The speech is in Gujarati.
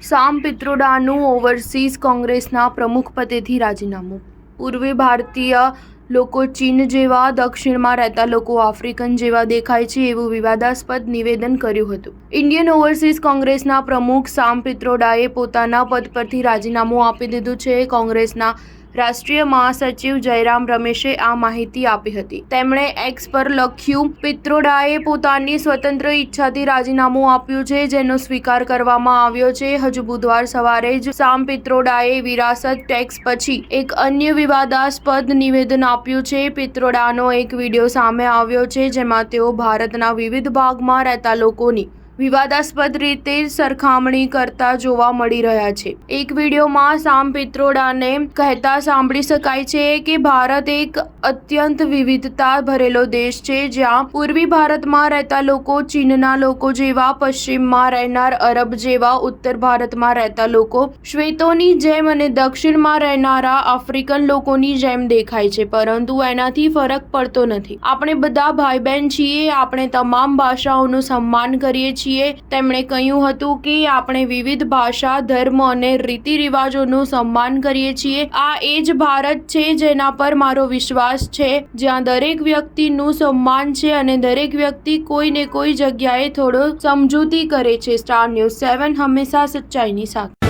સામ પિત્રોડાનું ઓવરસીઝ કોંગ્રેસના પ્રમુખ પદેથી રાજીનામું. પૂર્વી ભારતીય લોકો ચીન જેવા, દક્ષિણમાં રહેતા લોકો આફ્રિકન જેવા દેખાય છે એવું વિવાદાસ્પદ નિવેદન કર્યું હતું. ઇન્ડિયન ઓવરસીઝ કોંગ્રેસના પ્રમુખ સામ પિત્રોડાએ પોતાના પદ પરથી રાજીનામું આપી દીધું છે. કોંગ્રેસના રાષ્ટ્રીય મહાસચિવ જયરામ રમેશે આ માહિતી આપી હતી. તેમણે એક્સ પર લખ્યું, પિત્રોડાએ પોતાની સ્વતંત્ર ઈચ્છાથી રાજીનામું આપ્યું છે, જેનો સ્વીકાર કરવામાં આવ્યો છે. હજુ બુધવાર સવારે જ સામ પિત્રોડાએ વિરાસત ટેક્સ પછી એક અન્ય વિવાદાસ્પદ નિવેદન આપ્યું છે. પિત્રોડાનો એક વિડીયો સામે આવ્યો છે, જેમાં તેઓ ભારતના વિવિધ ભાગમાં રહેતા લોકોની વિવાદાસ્પદ રીતે સરખામણી કરતા જોવા મળી રહ્યા છે. એક વિડીયોમાં સામ પિત્રોડાને કહેતા સાંભળી શકાય છે કે ભારત એક અત્યંત વિવિધતા ભરેલો દેશ છે, જ્યાં પૂર્વી ભારતમાં રહેતા લોકો ચીનના લોકો જેવા, પશ્ચિમમાં રહેનાર અરબ જેવા, ઉત્તર ભારતમાં રહેતા લોકો શ્વેતોની જેમ અને દક્ષિણમાં રહેનારા આફ્રિકન લોકોની જેમ દેખાય છે, પરંતુ એનાથી ફરક પડતો નથી. આપણે બધા ભાઈ બહેન છીએ. આપણે તમામ ભાષાઓનું સન્માન કરીએ છીએ. તેમણે કહ્યું હતું કે આપણે વિવિધ ભાષા, ધર્મ અને રીતિ રિવાજોનું સન્માન કરીએ છીએ. આ એ જ ભારત છે જેના પર મારો વિશ્વાસ છે, જ્યાં દરેક વ્યક્તિનું સન્માન છે અને દરેક વ્યક્તિ કોઈને કોઈ જગ્યાએ થોડો સમજૂતી કરે છે. સ્ટાર ન્યૂઝ 7 હંમેશા સચ્ચાઈની સાથે.